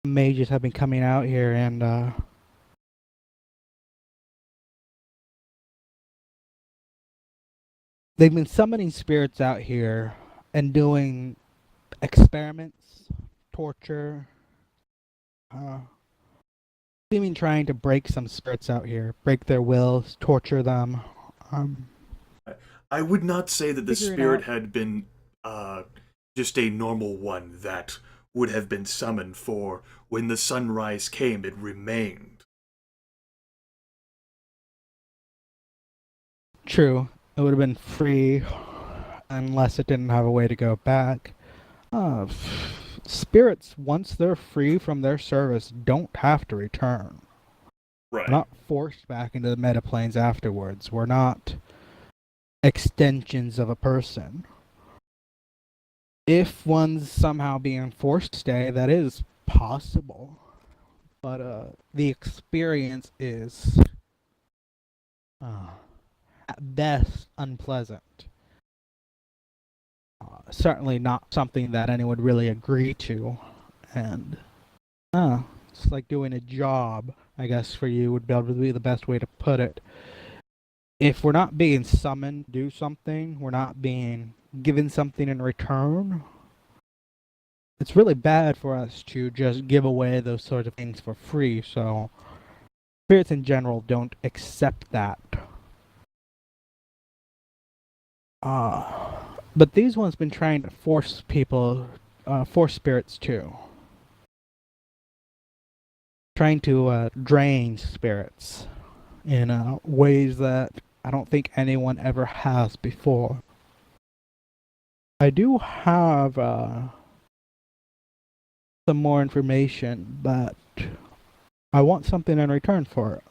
mages have been coming out here and they've been summoning spirits out here and doing experiments, torture, uh, even trying to break some spirits out here, break their wills, torture them. Um, I would not say that the Figuring spirit out. had been just a normal one that would have been summoned, for when the sunrise came, it remained. True, it would have been free unless it didn't have a way to go back. Spirits, once they're free from their service, don't have to return. We're Right. not forced back into the meta planes afterwards. We're not extensions of a person. If one's somehow being forced to stay, that is possible. But the experience is uh, at best unpleasant. Certainly not something that anyone would really agree to. And it's like doing a job, I guess, for you would be able to be the best way to put it. If we're not being summoned to do something, we're not being given something in return, it's really bad for us to just give away those sorts of things for free. So spirits in general don't accept that. But these ones been trying to force people, force spirits too. Trying to drain spirits in ways that I don't think anyone ever has before. I do have some more information, but I want something in return for it.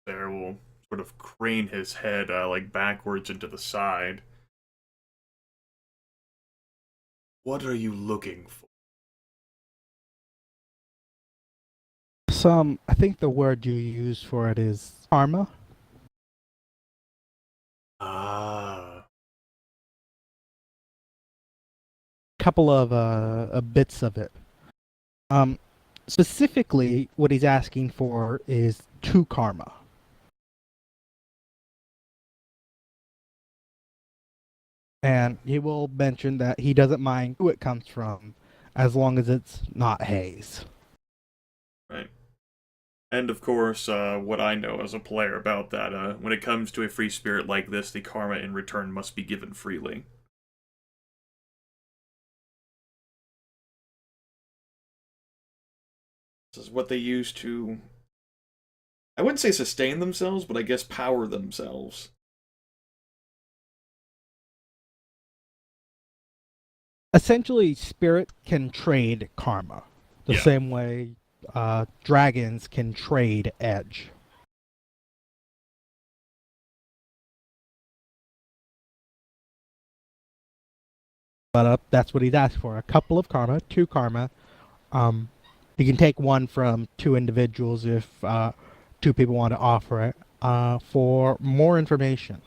There will sort of crane his head like backwards into the side. What are you looking for? Some, I think the word you use for it is karma. Ah, Couple of bits of it. Um, Specifically, what he's asking for is two karma, and he will mention that he doesn't mind who it comes from, as long as it's not Hayes. right. And of course, what I know as a player about that, when it comes to a free spirit like this, the karma in return must be given freely. This is what they use to, I wouldn't say sustain themselves, but I guess power themselves. Essentially, spirit can trade karma, the Yeah. same way dragons can trade edge. But that's what he's asked for: a couple of karma, two karma. Um, you can take one from two individuals if two people want to offer it. For more information,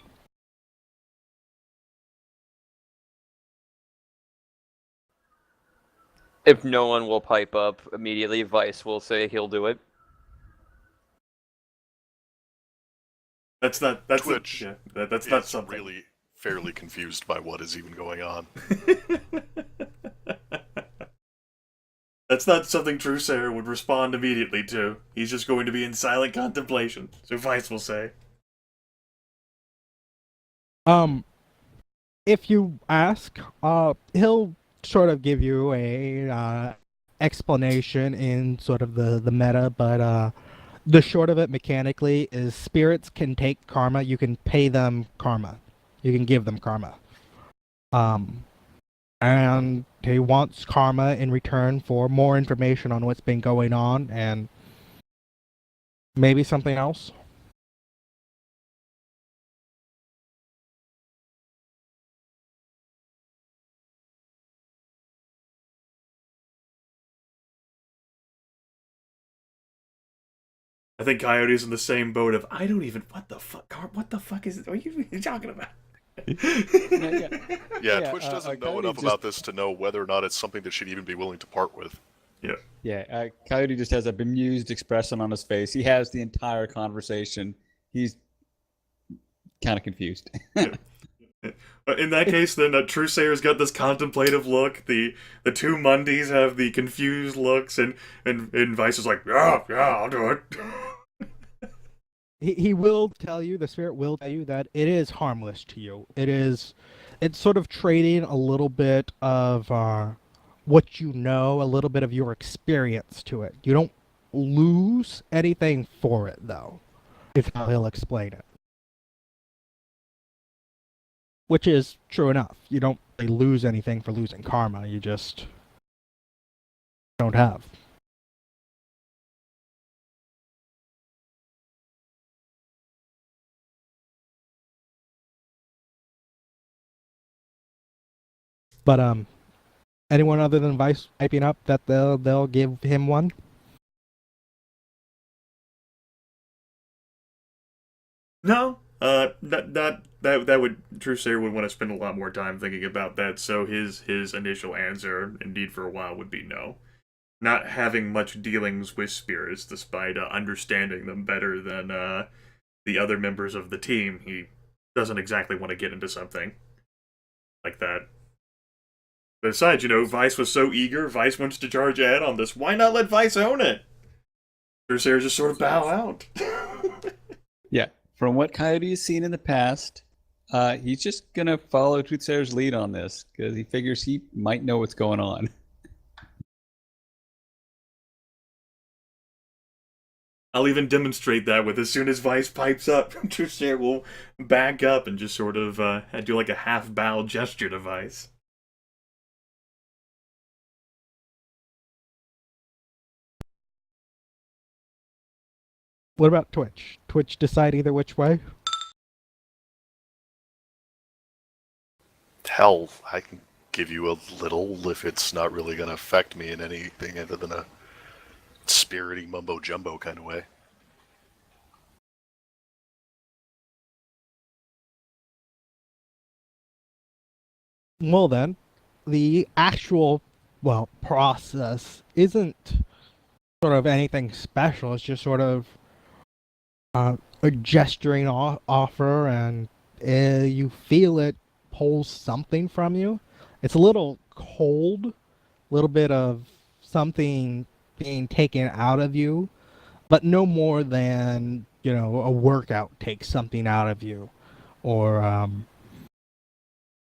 If no one will pipe up immediately, Vice will say he'll do it. Twitch That's not is something. really fairly confused by what is even going on. That's not something True Sarah would respond immediately to. He's just going to be in silent contemplation, so Vice will say. um, if you ask, he'll sort of give you a explanation in sort of the meta, but the short of it mechanically is spirits can take karma. You can pay them karma. You can give them karma. Um, and he wants karma in return for more information on what's been going on and maybe something else. I think Coyote's in the same boat of I don't even what the fuck is it? What are you talking about? Yeah, Yeah, Twitch doesn't know Coyote enough just- about this to know whether or not it's something that she'd even be willing to part with. Yeah, Coyote just has a bemused expression on his face. He has the entire conversation. He's kind of confused. In that case, then Trusayer's got this contemplative look. The two Mundies have the confused looks, and Vice is like, yeah, I'll do it. He will tell you, the spirit will tell you that it is harmless to you. It's sort of trading a little bit of what you know, a little bit of your experience to it. You don't lose anything for it, though, is how he'll explain it. Which is true enough. You don't really lose anything for losing karma. You just don't have. But anyone other than Vice typing up that they'll give him one? No, that would Trusayer would want to spend a lot more time thinking about that. So his initial answer, indeed, for a while, would be no. Not having much dealings with spirits, despite understanding them better than the other members of the team, he doesn't exactly want to get into something like that. Besides, Vice was so eager. Vice wants to charge ahead on this. Why not let Vice own it? Trusayer just sort of bow out. Yeah, from what Coyote has seen in the past, he's just gonna follow Truthsayer's lead on this because he figures he might know what's going on. I'll even demonstrate that with as soon as Vice pipes up, Trusayer will back up and just sort of do like a half bow gesture to Vice. What about Twitch? Twitch decide either which way? Hell, I can give you a little if it's not really going to affect me in anything other than a spirity mumbo jumbo kind of way. Well then, the actual process isn't sort of anything special. It's just sort of a gesturing offer, and you feel it pulls something from you. It's a little cold, a little bit of something being taken out of you, but no more than a workout takes something out of you, or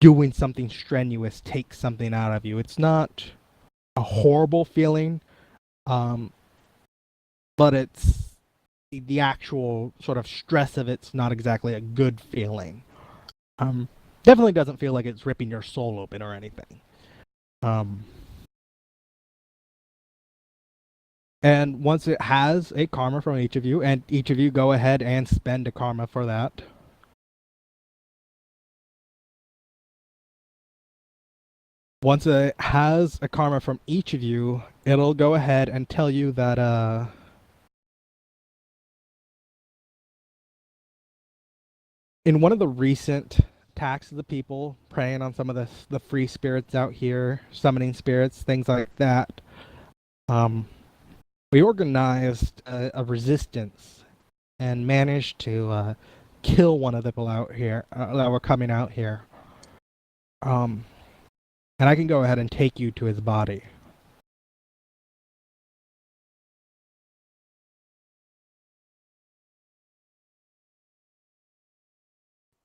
doing something strenuous takes something out of you. It's not a horrible feeling, but it's the actual sort of stress of it's not exactly a good feeling. Definitely doesn't feel like it's ripping your soul open or anything. And once it has a karma from each of you, and each of you go ahead and spend a karma for that. Once it has a karma from each of you, it'll go ahead and tell you that in one of the recent attacks of the people, preying on some of the free spirits out here, summoning spirits, things like that, we organized a resistance and managed to kill one of the people out here that were coming out here. And I can go ahead and take you to his body.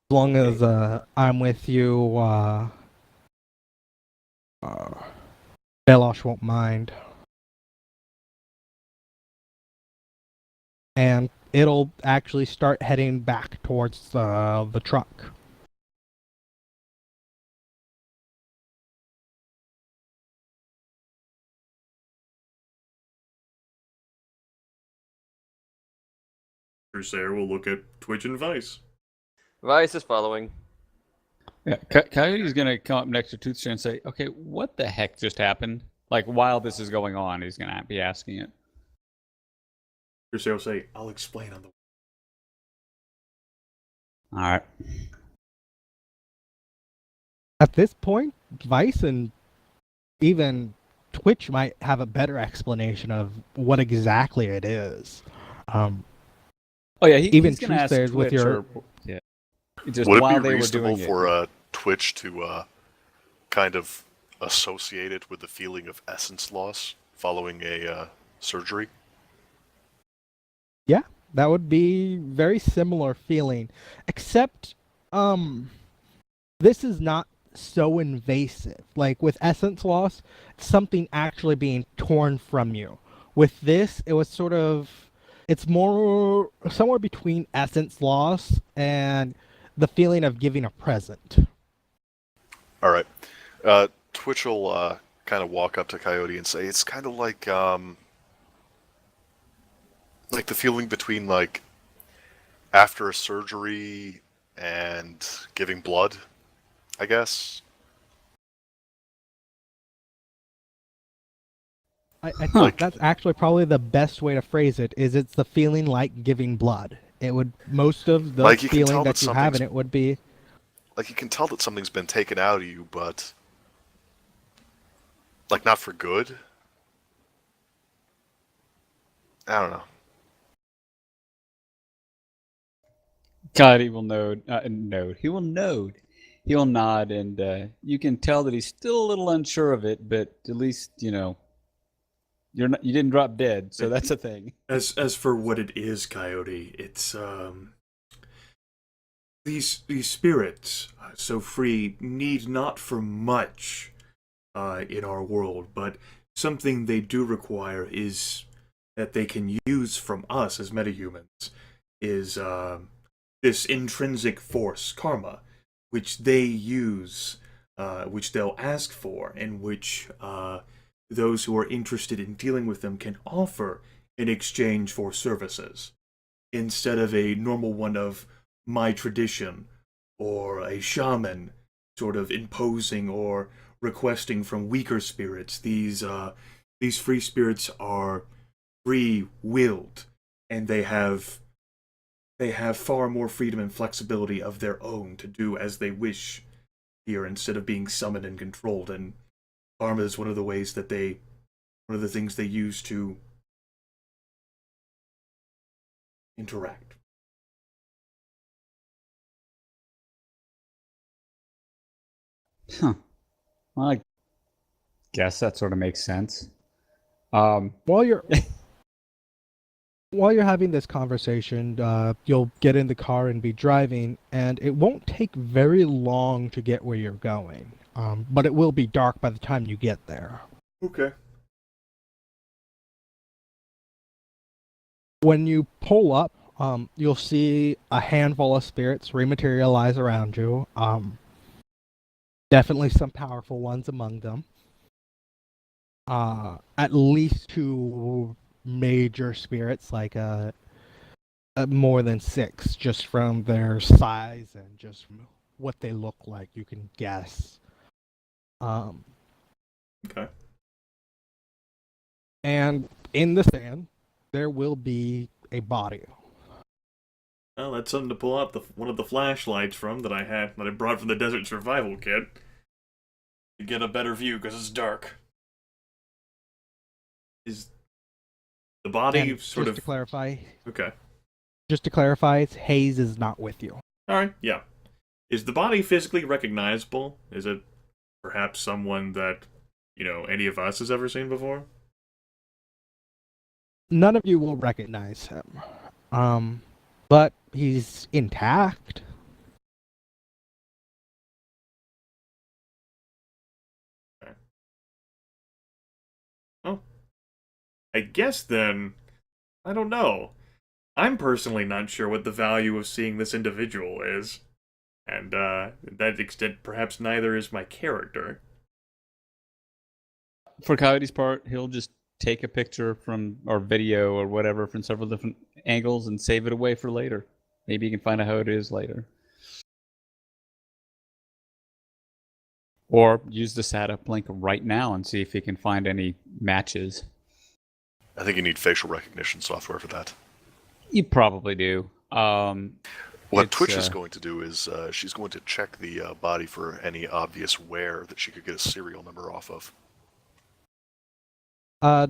As long as I'm with you, Belosh won't mind. And it'll actually start heading back towards the truck. Trusayer will look at Twitch and Vice. Vice is following. Yeah, Coyote's gonna come up next to Truthsayer and say, "Okay, what the heck just happened?" Like while this is going on, he's gonna be asking it. Trusair will say, "I'll explain on the." All right. At this point, Vice and even Twitch might have a better explanation of what exactly it is. Oh yeah, Even he's gonna ask Trusair's Twitch with your yeah. Just Would it while be they were reasonable doing for it. Twitch to kind of associate it with the feeling of essence loss following a surgery? Yeah, that would be very similar feeling, except this is not so invasive. Like with essence loss, something actually being torn from you. With this, it was sort of it's more somewhere between essence loss and the feeling of giving a present. All right. Twitch will kind of walk up to Coyote and say, "It's kind of like the feeling between like after a surgery and giving blood, I guess." I think Huh. that's actually probably the best way to phrase it. Is it's the feeling like giving blood. It would most of the Like you can feeling tell that that you have in something's it would be like you can tell that something's been taken out of you, but like not for good. I don't know. God, he will node. He will node. He will nod, and you can tell that he's still a little unsure of it, but at least you didn't drop dead, so that's a thing. As for what it is, Coyote, it's these spirits so free need not for much in our world, but something they do require is that they can use from us as metahumans is this intrinsic force, karma, which they use, which they'll ask for, and which those who are interested in dealing with them can offer in exchange for services, instead of a normal one of my tradition or a shaman sort of imposing or requesting from weaker spirits. These free spirits are free-willed, and they have far more freedom and flexibility of their own to do as they wish here, instead of being summoned and controlled. And karma is one of the things they use to interact. Huh. Well, I guess that sort of makes sense. while you're while you're having this conversation, you'll get in the car and be driving, and it won't take very long to get where you're going. But it will be dark by the time you get there. Okay. When you pull up, you'll see a handful of spirits rematerialize around you. Definitely some powerful ones among them. At least two major spirits, like more than six, just from their size and just what they look like. You can guess. Okay. And in the sand, there will be a body. Well, that's something to pull out one of the flashlights from that I brought from the Desert Survival Kit to get a better view because it's dark. Is the body And sort just of to clarify, okay? Hayes is not with you. All right, yeah. Is the body physically recognizable? Is it perhaps someone that any of us has ever seen before? None of you will recognize him. But he's intact. Okay. Oh, I guess then I don't know. I'm personally not sure what the value of seeing this individual is. And to that extent, perhaps neither is my character. For Coyote's part, he'll just take a picture from or video or whatever from several different angles and save it away for later. Maybe you can find out how it is later. Or use the sat uplink right now and see if you can find any matches. I think you need facial recognition software for that. You probably do. What It's, Twitch is going to do is she's going to check the body for any obvious wear that she could get a serial number off of.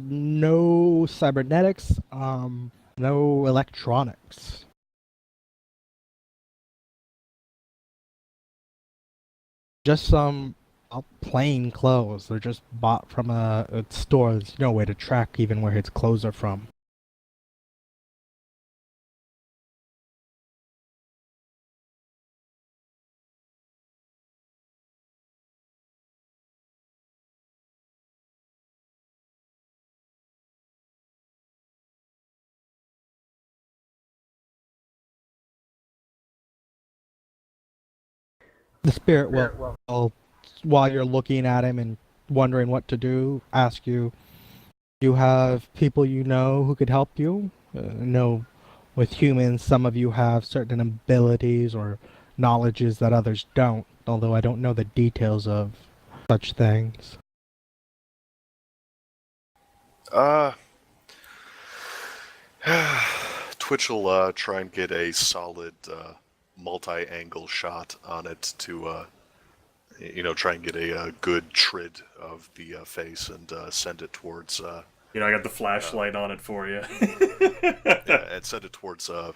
No cybernetics, no electronics. Just some plain clothes. They're just bought from a store. There's no way to track even where his clothes are from. The spirit will, while you're looking at him and wondering what to do, ask you, you have people you know who could help you? No, with humans, some of you have certain abilities or knowledges that others don't, although I don't know the details of such things. Twitch will try and get a solid multi-angle shot on it to, try and get a good trid of the face and send it towards. I got the flashlight on it for you. Yeah, and send it towards. It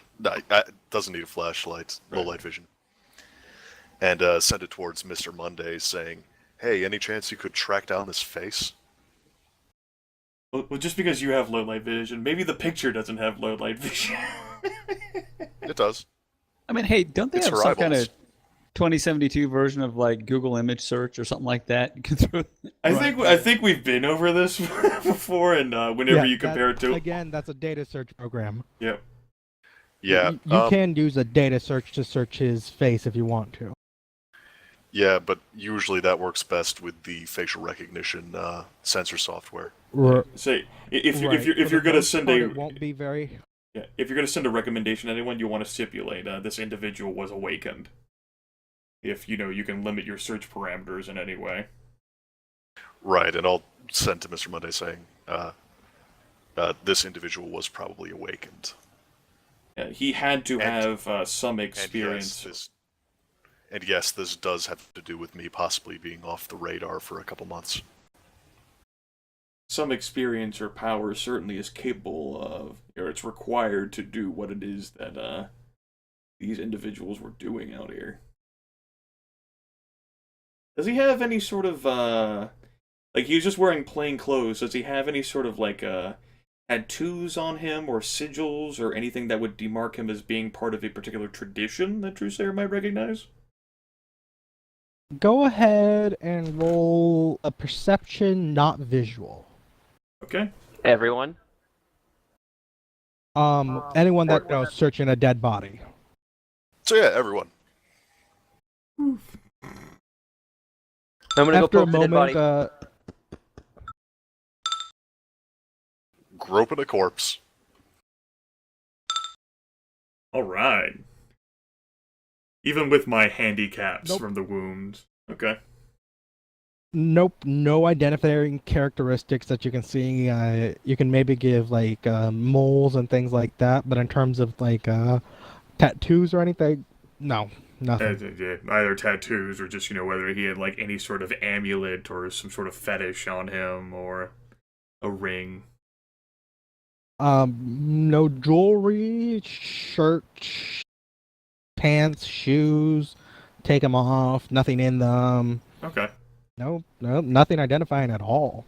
doesn't need a flashlight, low light vision. And send it towards Mr. Monday, saying, "Hey, any chance you could track down this face?" Well, just because you have low light vision, maybe the picture doesn't have low light vision. It does. I mean, hey, don't they It's have her some kind eyeballs. of 2072 version of like Google image search or something like that? You can throw. I think we've been over this before, and whenever you compare it to again, that's a data search program. Yep. Yeah. You can use a data search to search his face if you want to. Yeah, but usually that works best with the facial recognition sensor software. Say if Right. you're gonna send it won't be very. Yeah, if you're gonna send a recommendation to anyone, you want to stipulate this individual was awakened. If you can limit your search parameters in any way. Right, and I'll send to Mr. Monday saying, this individual was probably awakened. He had to have some experience. And yes, this does have to do with me possibly being off the radar for a couple months. Some experience or power certainly is capable of, or it's required to do what it is that these individuals were doing out here. Does he have any sort of, like, he's just wearing plain clothes, does he have any sort of, like, tattoos on him, or sigils, or anything that would demark him as being part of a particular tradition that Truesayer might recognize? Go ahead and roll a perception, not visual. Okay. Everyone. Anyone that knows searching a dead body. So yeah, everyone. I'm gonna go After a poke the dead moment, body. Groping a corpse. Alright. Even with my handicaps Nope. from the wound. Okay. Nope, no identifying characteristics that you can see. You can maybe give like moles and things like that, but in terms of like tattoos or anything, no, nothing. Yeah, either tattoos or just, whether he had, like, any sort of amulet or some sort of fetish on him or a ring. No jewelry, shirt, pants, shoes. Take them off. Nothing in them. Okay. No, nothing identifying at all.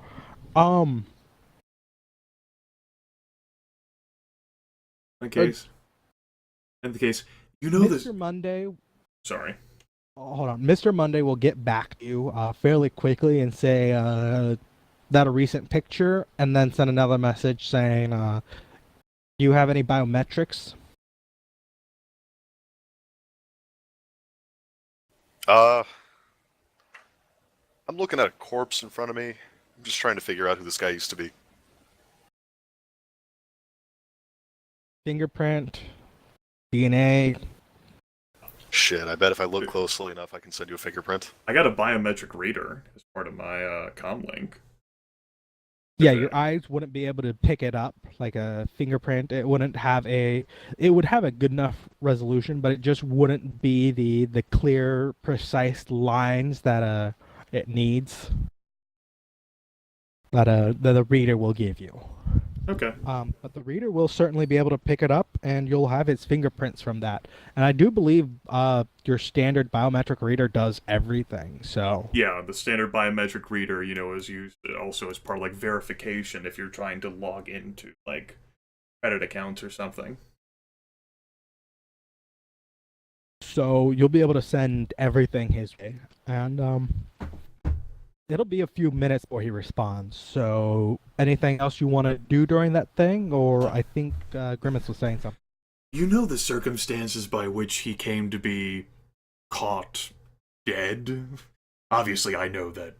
In the case, you know Mr. this. Monday. Sorry. Hold on. Mr. Monday will get back to you fairly quickly and say that a recent picture, and then send another message saying, do you have any biometrics? I'm looking at a corpse in front of me. I'm just trying to figure out who this guy used to be. Fingerprint, DNA. Shit, I bet if I look closely enough, I can send you a fingerprint. I got a biometric reader as part of my comm link. Yeah, your eyes wouldn't be able to pick it up like a fingerprint. It wouldn't have a it would have a good enough resolution, but it just wouldn't be the clear, precise lines that it needs that the reader will give you. Okay. But the reader will certainly be able to pick it up, and you'll have its fingerprints from that. And I do believe your standard biometric reader does everything. So Yeah, the standard biometric reader, is used also as part of like verification if you're trying to log into like credit accounts or something. so you'll be able to send everything his way, and it'll be a few minutes before he responds. So anything else you want to do during that thing, or I think Grimith was saying something. You know the circumstances by which he came to be caught dead? Obviously, I know that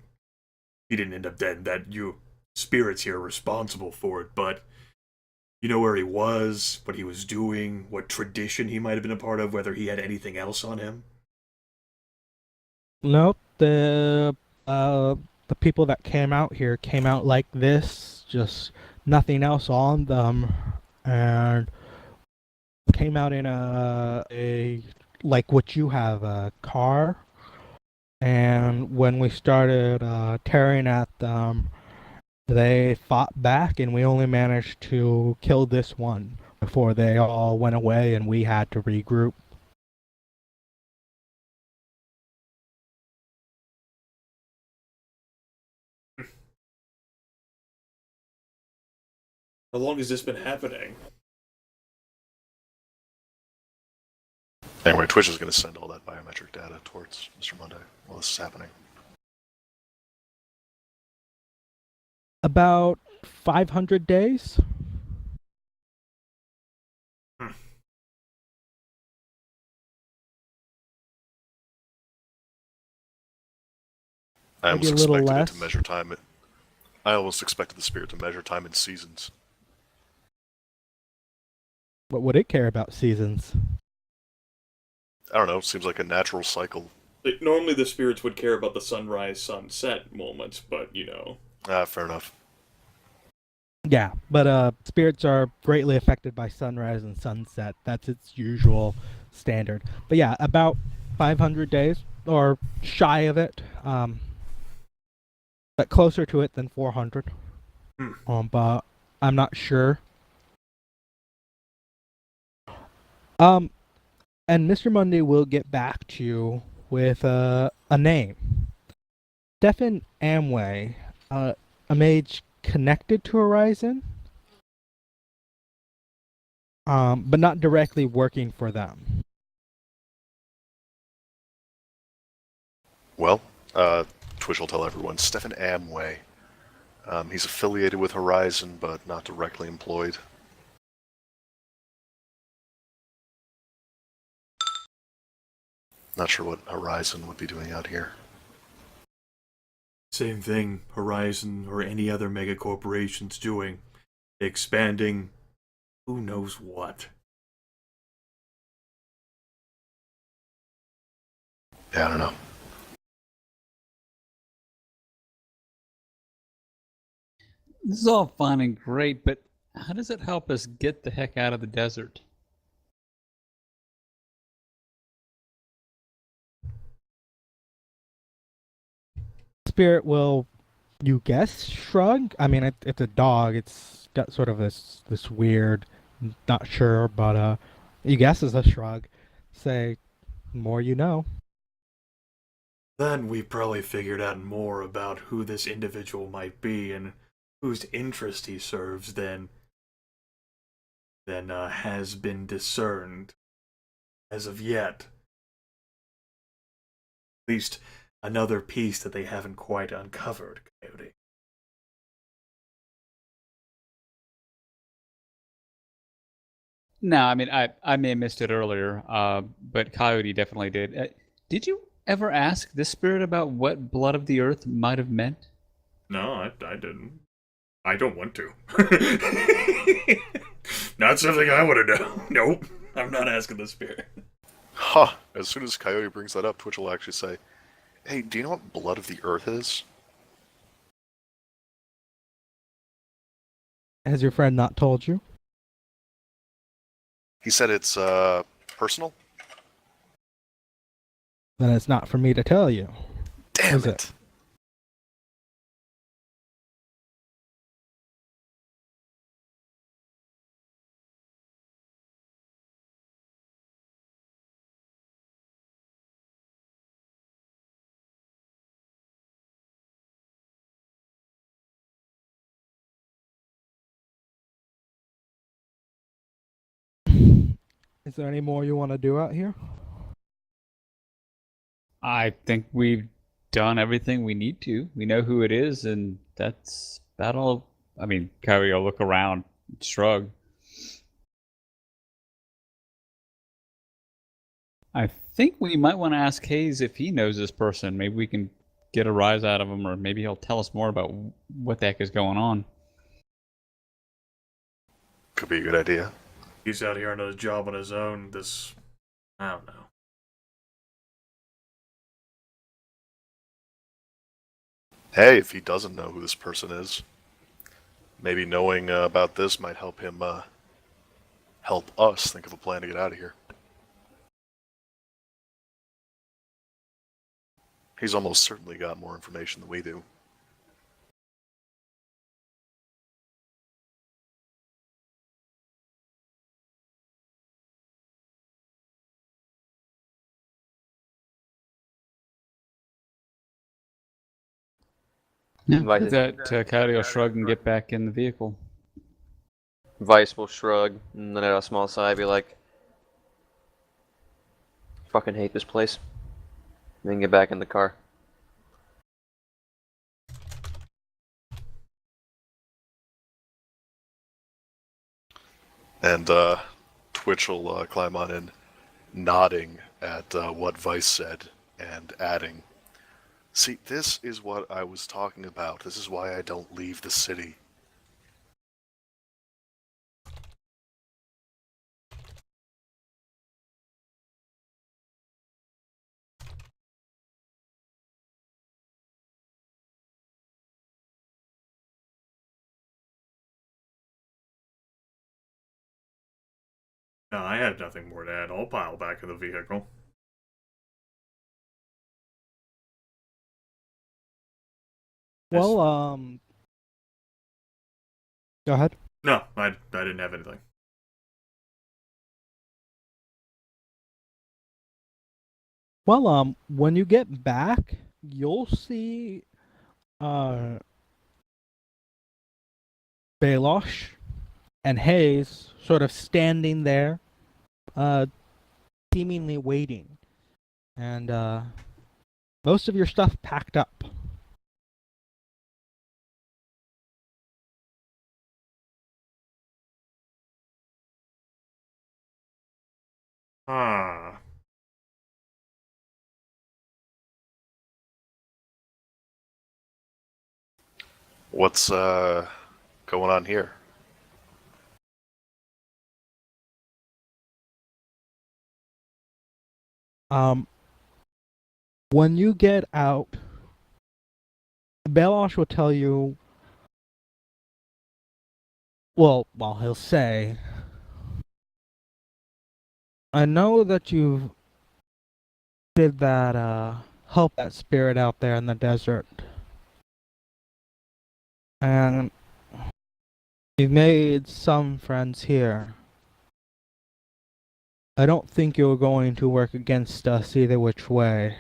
he didn't end up dead, that you spirits here are responsible for it, but you know where he was, what he was doing, what tradition he might have been a part of, whether he had anything else on him? Nope, the people that came out here came out like this, just nothing else on them, and came out in a like what you have, a car. And when we started tearing at them, they fought back, and we only managed to kill this one before they all went away, and we had to regroup. How long has this been happening? Anyway, Twitch is going to send all that biometric data towards Mr. Monday while this is happening. About 500 days. I Maybe almost a little expected it less. to measure time. I almost expected the spirit to measure time in seasons. What would it care about seasons? I don't know. Seems like a natural cycle. Normally the spirits would care about the sunrise, sunset moments, but Fair enough. Yeah, but spirits are greatly affected by sunrise and sunset. That's its usual standard. But yeah, about 500 days or shy of it. But closer to it than 400. But I'm not sure. And Mr. Monday will get back to you with a name. Stefan Amway, a mage connected to Horizon, but not directly working for them. Well, Twitch will tell everyone. Stefan Amway. He's affiliated with Horizon, but not directly employed. Not sure what Horizon would be doing out here. Same thing Horizon or any other mega corporation's doing. Expanding who knows what. Yeah, I don't know. This is all fine and great, but how does it help us get the heck out of the desert? Spirit will, you guess, shrug. I mean, it's a dog. It's got sort of this weird, not sure, but you guess is a shrug. Say, more you know. Then we probably figured out more about who this individual might be and whose interest he serves than has been discerned as of yet. At least another piece that they haven't quite uncovered, Coyote. No, I mean, I may have missed it earlier, but Coyote definitely did. Did you ever ask this spirit about what blood of the earth might have meant? No, I didn't. I don't want to. Not something I want to know. Nope. I'm not asking the spirit. Huh. As soon as Coyote brings that up, Twitch will actually say, hey, do you know what blood of the earth is? Has your friend not told you? He said it's personal. Then it's not for me to tell you. Damn Is it. it? Is there any more you want to do out here? I think we've done everything we need to. We know who it is, and that's about all. I mean, Kyrie will look around, shrug. I think we might want to ask Hayes if he knows this person. Maybe we can get a rise out of him, or maybe he'll tell us more about what the heck is going on. Could be a good idea. He's out here on a job on his own. I don't know. Hey, if he doesn't know who this person is, maybe knowing about this might help him help us think of a plan to get out of here. He's almost certainly got more information than we do. Yeah, Vice- with that, Kyrie will shrug and get back in the vehicle. Vice will shrug and then at a small sigh be like, fucking hate this place. And then get back in the car. And Twitch will climb on in, nodding at what Vice said and adding, "See, this is what I was talking about. This is why I don't leave the city." No, I have nothing more to add. I'll pile back in the vehicle. Well, go ahead. No, I didn't have anything. Well, when you get back, you'll see, Balosh and Hayes sort of standing there, seemingly waiting. And, most of your stuff packed up. Ah. What's going on here? When you get out, Balosh will tell you, well, he'll say, I know that you did that, help that spirit out there in the desert. And you've made some friends here. I don't think you're going to work against us either which way.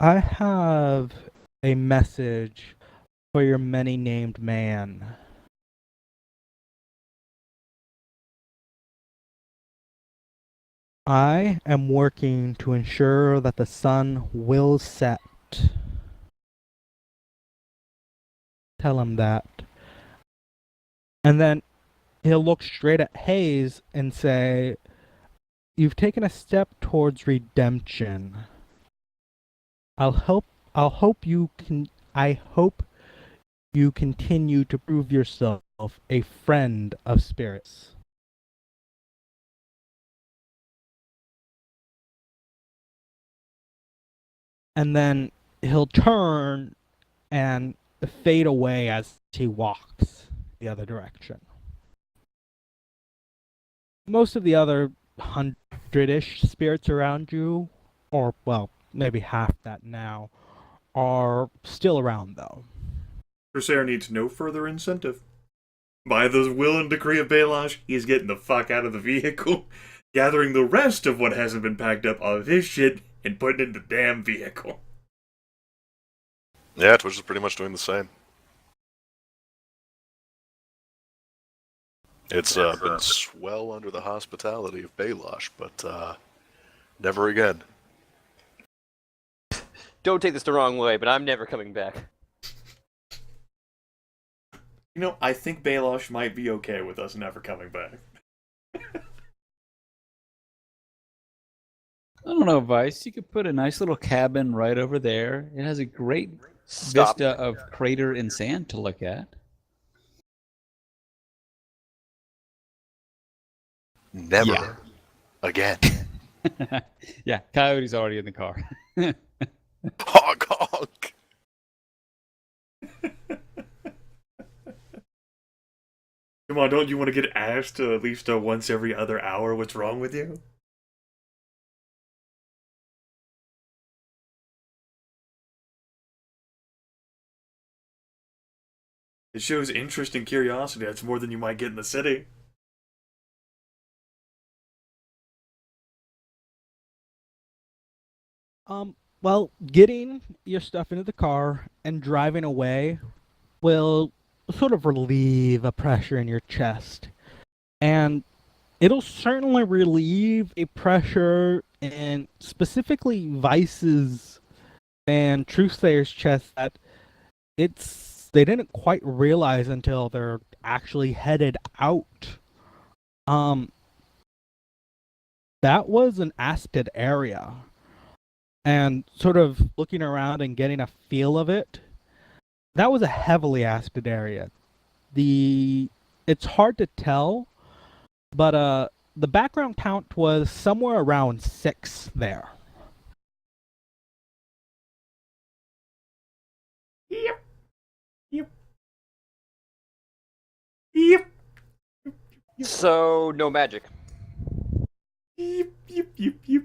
I have a message for your many-named man. I am working to ensure that the sun will set. Tell him that. And then he'll look straight at Hayes and say, you've taken a step towards redemption. I hope you continue to prove yourself a friend of spirits. and then he'll turn and fade away as he walks the other direction. Most of the other 100-ish spirits around you, or, well, maybe half that now, are still around, though. Crusader needs no further incentive. By the will and decree of Belash, he's getting the fuck out of the vehicle, gathering the rest of what hasn't been packed up of his shit, and putting it in the damn vehicle. Yeah, Twitch is pretty much doing the same. It's been swell under the hospitality of Belash, but never again. Don't take this the wrong way, but I'm never coming back. You know, I think Belash might be okay with us never coming back. I don't know, Vice. You could put a nice little cabin right over there. It has a great Stop. vista of crater and sand to look at. Never Yeah. again. Yeah, Coyote's already in the car. Honk honk. Come on, don't you want to get asked at least once every other hour what's wrong with you? It shows interest and curiosity. That's more than you might get in the city. Well, getting your stuff into the car and driving away will sort of relieve a pressure in your chest. And it'll certainly relieve a pressure in specifically Vice's and Truthsayer's chest that they didn't quite realize until they're actually headed out. That was an aspid area. And sort of looking around and getting a feel of it, that was a heavily aspid area. It's hard to tell, but the background count was somewhere around 6 there. Yep. Yep. Yep. So, no magic. Yep. Yep. Yep. Yep.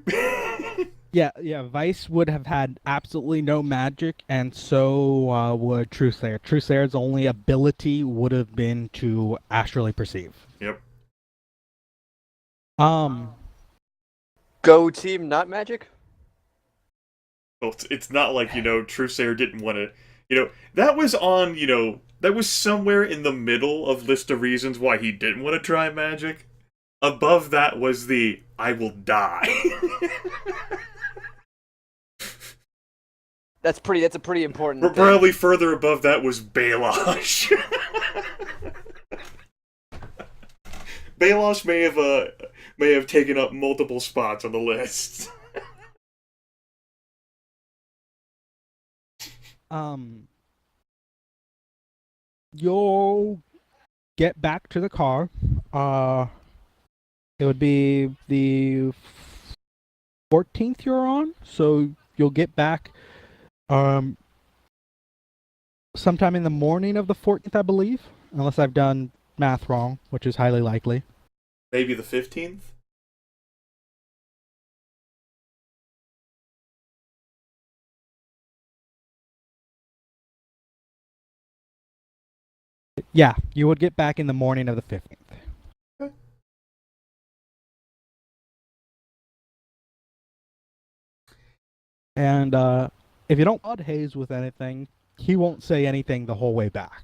Yeah, Vice would have had absolutely no magic, and so would Truthsayer. Truthsayer's only ability would have been to astrally perceive. Yep. Go team, not magic? Well, it's not like, Truthsayer didn't want to, that was on, that was somewhere in the middle of list of reasons why he didn't want to try magic. Above that was the, I will die. That's a pretty important thing. Probably further above that was Belash. Belash may have taken up multiple spots on the list. You'll get back to the car. It would be the 14th you're on, so you'll get back sometime in the morning of the 14th, I believe, unless I've done math wrong, which is highly likely. Maybe the 15th? Yeah, you would get back in the morning of the 15th. And if you don't odd Hayes with anything, he won't say anything the whole way back.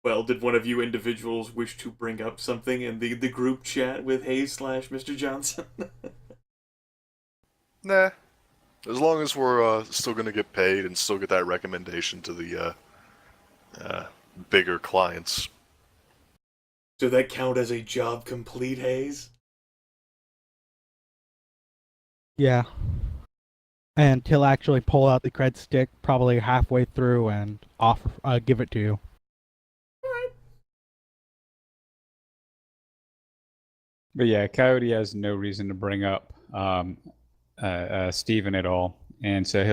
Well, did one of you individuals wish to bring up something in the group chat with Hayes/Mr. Johnson? Nah. As long as we're still going to get paid and still get that recommendation to the bigger clients. So that count as a job complete, Hayes? Yeah. And he'll actually pull out the cred stick probably halfway through and give it to you. But yeah, Coyote has no reason to bring up Steven at all. And so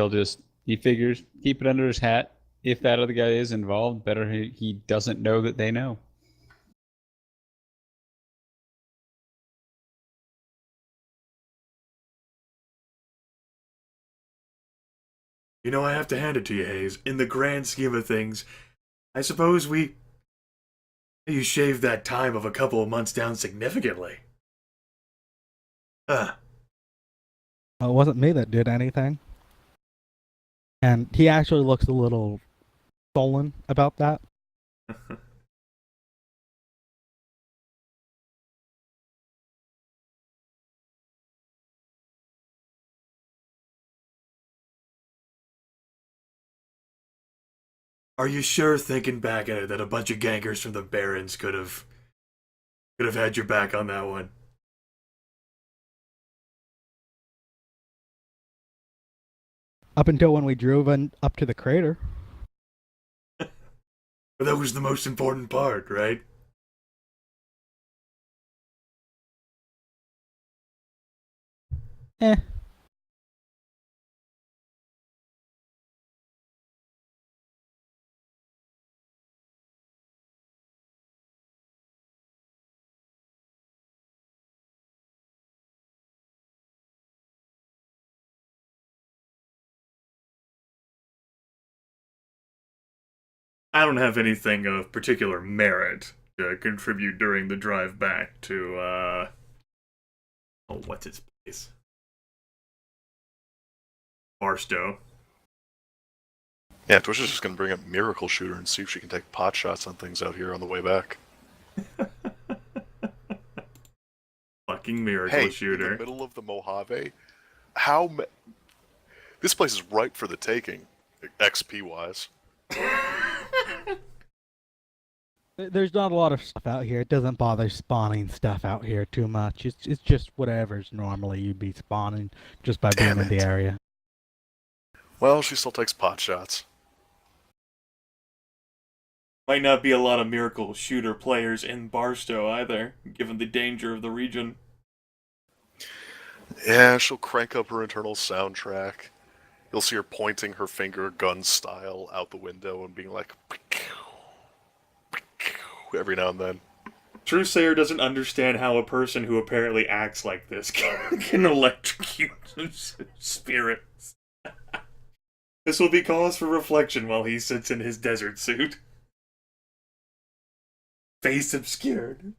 he figures, keep it under his hat. If that other guy is involved, better he doesn't know that they know. You know, I have to hand it to you, Hayes. In the grand scheme of things, I suppose you shaved that time of a couple of months down significantly. Huh. It wasn't me that did anything. And he actually looks a little sullen about that. Are you sure, thinking back at it, that a bunch of gankers from the Barrens could have had your back on that one? Up until when we drove up to the crater. But that was the most important part, right? Eh. I don't have anything of particular merit to contribute during the drive back to, what's its place? Barstow. Yeah, Twitch is just gonna bring up Miracle Shooter and see if she can take pot shots on things out here on the way back. Fucking Miracle Hey, Shooter. in the middle of the Mojave, this place is ripe for the taking, XP wise. There's not a lot of stuff out here. It doesn't bother spawning stuff out here too much. It's just whatever's normally you'd be spawning just by being Damn in the it. area. Well, she still takes pot shots. Might not be a lot of Miracle Shooter players in Barstow either, given the danger of the region. Yeah, she'll crank up her internal soundtrack. You'll see her pointing her finger gun style out the window and being like every now and then. Truesayer doesn't understand how a person who apparently acts like this can electrocute spirits. This will be cause for reflection while he sits in his desert suit. Face obscured.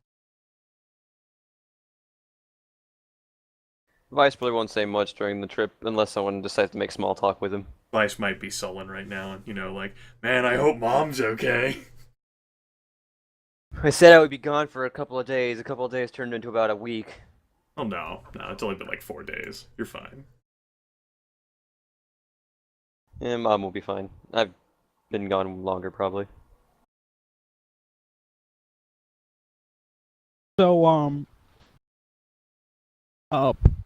Vice probably won't say much during the trip unless someone decides to make small talk with him. Vice might be sullen right now, like, man, I hope Mom's okay. I said I would be gone for a couple of days. A couple of days turned into about a week. Oh no, it's only been like 4 days. You're fine. And Mom will be fine. I've been gone longer, probably. So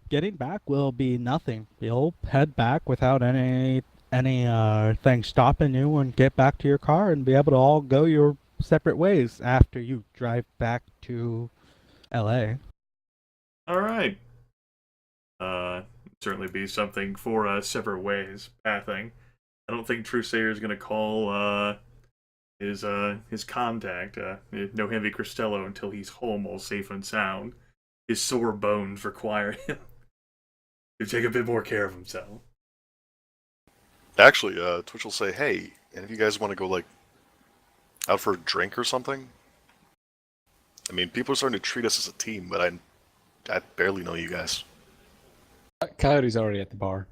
getting back will be nothing. You'll head back without any thing stopping you and get back to your car and be able to all go your separate ways after you drive back to LA. Alright. Certainly be something for separate ways pathing. I don't think Truesayer is gonna call his contact, Nohemvi Cristello, until he's home all safe and sound. His sore bones require him to take a bit more care of himself. Actually, Twitch will say, hey, and if you guys want to go, like, out for a drink or something? I mean, people are starting to treat us as a team, but I barely know you guys. Coyote's already at the bar.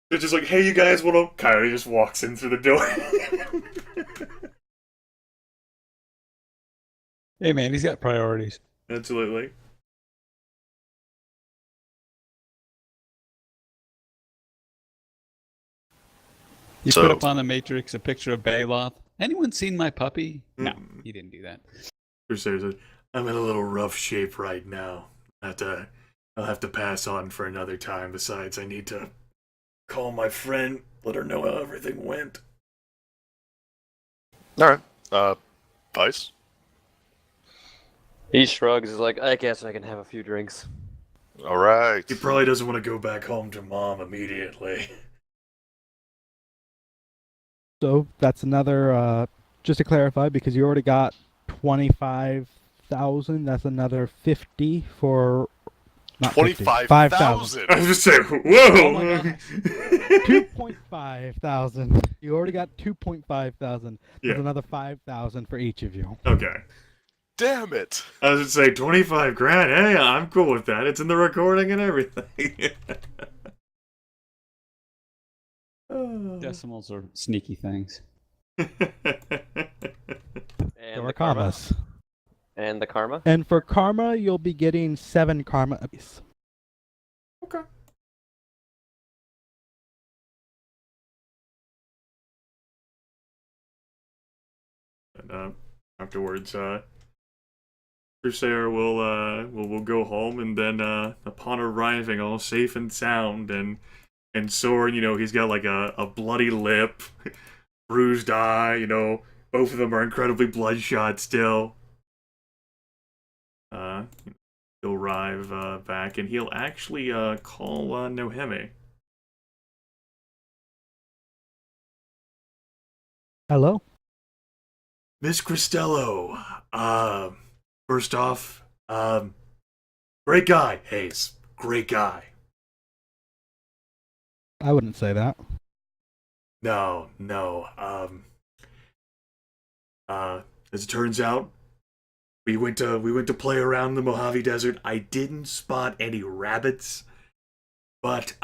They're just like, hey, you guys want to... Coyote just walks in through the door. Hey man, he's got priorities. Absolutely. You So- put up on the Matrix a picture of Bailoff. Anyone seen my puppy? No, he didn't do that. Crusader says, I'm in a little rough shape right now. I'll have to pass on for another time. Besides, I need to call my friend, let her know how everything went. All right. Vice. He shrugs. He's like, I guess I can have a few drinks. All right. He probably doesn't want to go back home to mom immediately. So that's another. Just to clarify, because you already got 25,000. That's another 50 for. Not 50, 5,000. 25,000. I was just saying, whoa! Oh my gosh. 2.5 thousand. You already got 2.5 thousand. There's Yeah. another 5,000 for each of you. Okay. Damn it. I was just say 25 grand. Hey, I'm cool with that. It's in the recording and everything. Decimals are sneaky things. And There the are karma. karmas. And the karma. And for karma, you'll be getting 7 karma apiece. Okay. And afterwards, Crusader will go home, and then upon arriving, all safe and sound, and Soren, he's got like a bloody lip, bruised eye. Both of them are incredibly bloodshot still. He'll arrive back, and he'll actually call Nohemi. Hello? Miss Cristello, first off, great guy, Hayes. Great guy. I wouldn't say that. No. As it turns out, we went to play around the Mojave Desert. I didn't spot any rabbits, but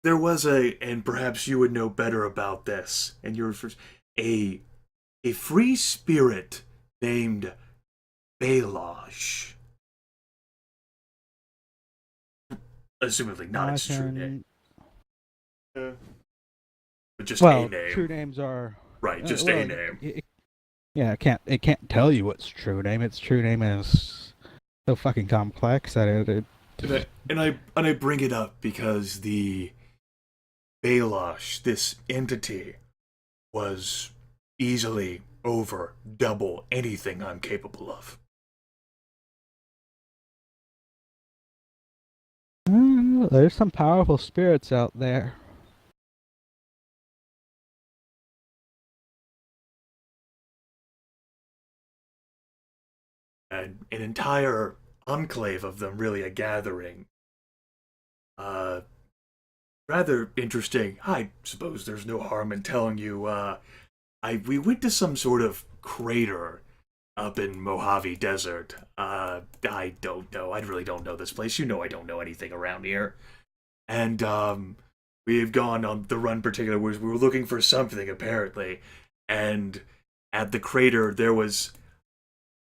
there was and perhaps you would know better about this. And you're first, a free spirit named Balosh. Assumedly not its true name. But just a name. True names are Right, just a name. It can't tell you its true name. Its true name is so fucking complex that And I bring it up because the Balosh, this entity, was easily over double anything I'm capable of. There's some powerful spirits out there. And an entire enclave of them, really a gathering. Rather interesting. I suppose there's no harm in telling you, we went to some sort of crater up in Mojave Desert. I don't know. I really don't know this place. I don't know anything around here. And, we've gone on the run particular, we were looking for something, apparently. And at the crater, there was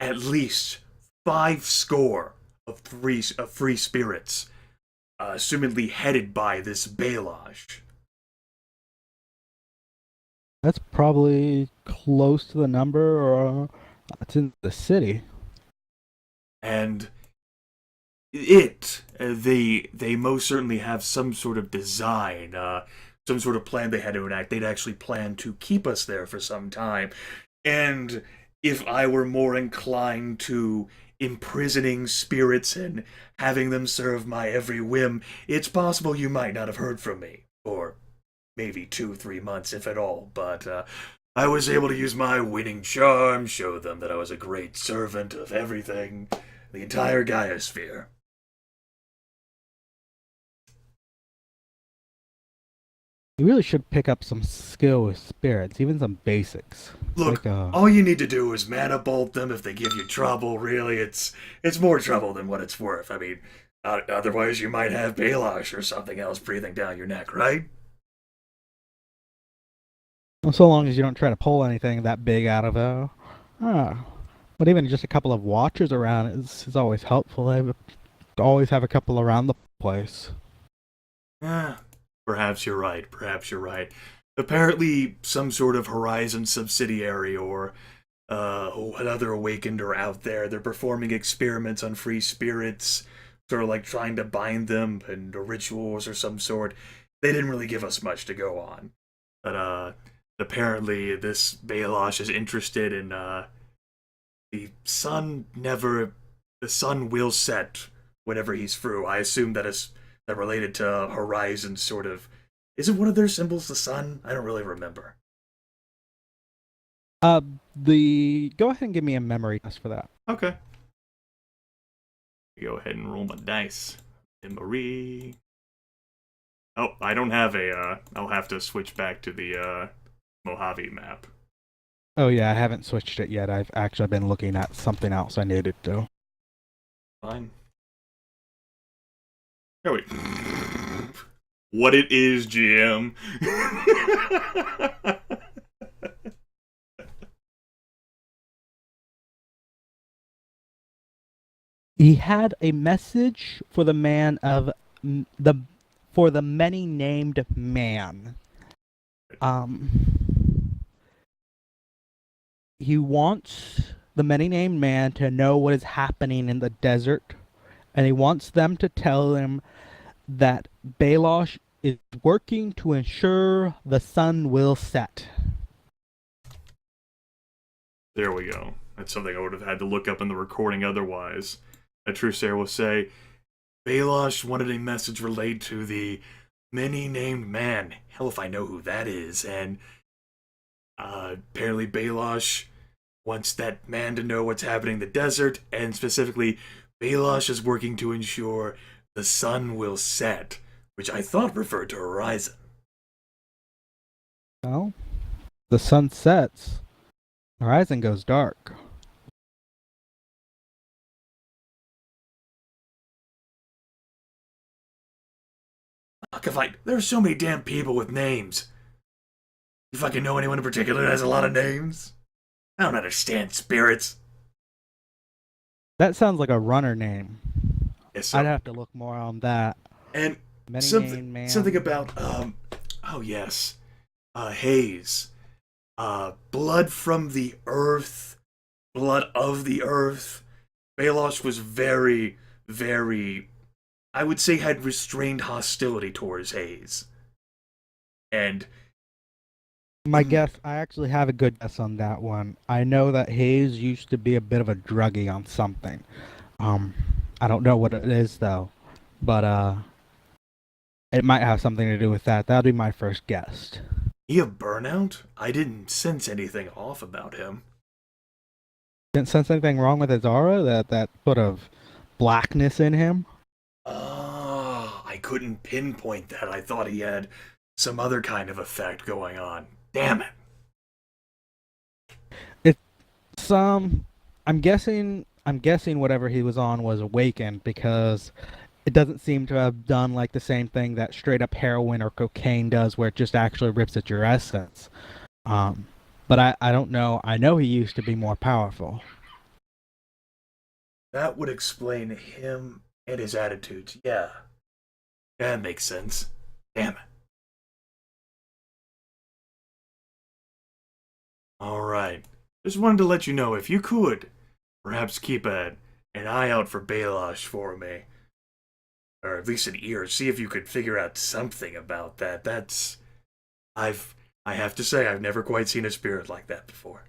at least 5 score of free spirits, assumedly headed by this Balosh. That's probably close to the number, or it's in the city. And they most certainly have some sort of design, some sort of plan they had to enact. They'd actually planned to keep us there for some time. And if I were more inclined to imprisoning spirits and having them serve my every whim, it's possible you might not have heard from me for maybe 2-3 months, if at all. But I was able to use my winning charm, show them that I was a great servant of everything, the entire Gaiosphere. You really should pick up some skill with spirits, even some basics. Look, Like, all you need to do is mana bolt them if they give you trouble. Really, it's more trouble than what it's worth. I mean, otherwise you might have Balosh or something else breathing down your neck, right? well, so long as you don't try to pull anything that big out of it. But even just a couple of watchers around is always helpful. I always have a couple around the place. Perhaps you're right. Apparently, some sort of Horizon subsidiary or another Awakened are out there. They're performing experiments on free spirits, sort of like trying to bind them and rituals or some sort. They didn't really give us much to go on. But Apparently, this Baelosh is interested in the sun never. The sun will set whenever he's through. I assume that is that related to Horizon, sort of. Is it one of their symbols, the sun? I don't really remember. Go ahead and give me a memory test for that. Okay. Go ahead and roll my dice. Memory. Oh, I don't have a. I'll have to switch back to the Mojave map. Oh yeah, I haven't switched it yet. I've actually been looking at something else I needed to. Fine. Oh wait. What it is, GM. He had a message for the man of the for the many named man. He wants the many named man to know what is happening in the desert, and he wants them to tell him that Baelosh is working to ensure the sun will set. There we go. That's something I would have had to look up in the recording otherwise. A Trusair will say, Baelosh wanted a message relayed to the many-named man. Hell if I know who that is. And apparently Baelosh wants that man to know what's happening in the desert, and specifically, Baelosh is working to ensure the sun will set, which I thought referred to Horizon. Well, the sun sets, horizon goes dark. Fuck, if there's so many damn people with names. You fucking know anyone in particular that has a lot of names? I don't understand spirits. That sounds like a runner name. Yes, I'd have to look more on that. And Many named man. something about oh yes, haze, blood from the earth, blood of the earth. Baelosh was very, very, I would say, had restrained hostility towards Haze. And My guess, I actually have a good guess on that one. I know that Hayes used to be a bit of a druggie on something. I don't know what it is though, but it might have something to do with that. That'd be my first guess. he a burnout? I didn't sense anything off about him. Didn't sense anything wrong with his aura. That sort of blackness in him. Ah, I couldn't pinpoint that. I thought he had some other kind of effect going on. Damn it. I'm guessing whatever he was on was awakened because it doesn't seem to have done like the same thing that straight up heroin or cocaine does where it just actually rips at your essence. But I don't know. I know he used to be more powerful. That would explain him and his attitudes. Yeah. That makes sense. Damn it. Alright. Just wanted to let you know, if you could, perhaps keep an eye out for Baelosh for me. Or at least an ear. See if you could figure out something about that. I have to say, I've never quite seen a spirit like that before.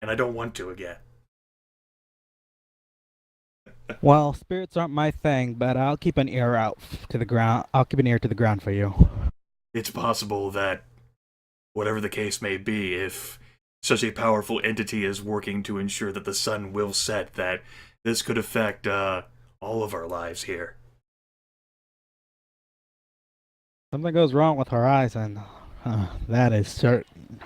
And I don't want to again. Well, spirits aren't my thing, but I'll keep an ear out to the ground. I'll keep an ear to the ground for you. It's possible that, whatever the case may be, if such a powerful entity is working to ensure that the sun will set, that this could affect all of our lives here. Something goes wrong with Horizon. That is certain.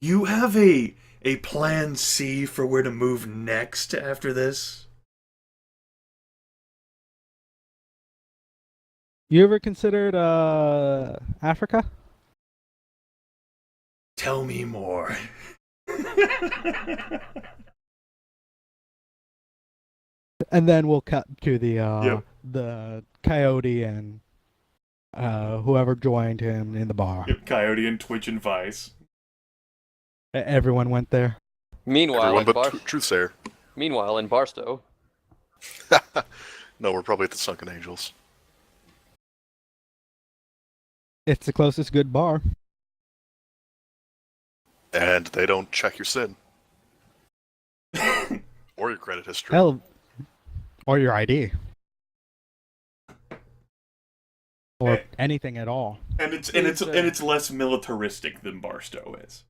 You have a plan C for where to move next after this? You ever considered Africa? Tell me more. And then we'll cut to the Yep. the coyote and whoever joined him in the bar. Coyote and Twitch and Vice. Everyone went there. Meanwhile, Everyone in but Truthsayer. Meanwhile, in Barstow, No, we're probably at the Sunken Angels. It's the closest good bar. And they don't check your sin. Or your credit history. Hell, or your ID. Or anything at all. And it's less militaristic than Barstow is.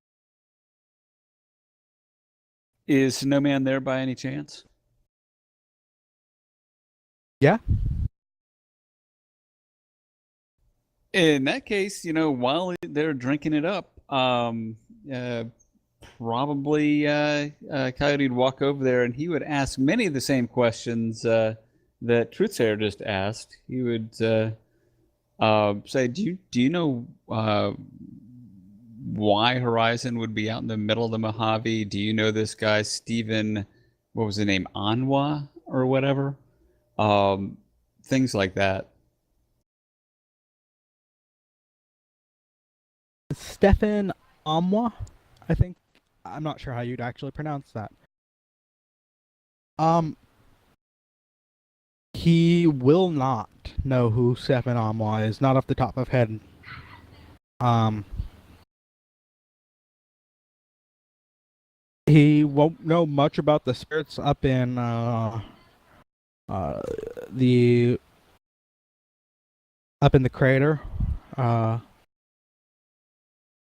Is Snowman there by any chance? Yeah. In that case, while they're drinking it up, probably Coyote would walk over there and he would ask many of the same questions that Truthsayer just asked. He would say, "Do you know why Horizon would be out in the middle of the Mojave? Do you know this guy Stephen? What was the name? Anwa or whatever? Things like that." Stefan Amwa, I think. I'm not sure how you'd actually pronounce that. He will not know who Stefan Amwa is, not off the top of head. He won't know much about the spirits up in the crater.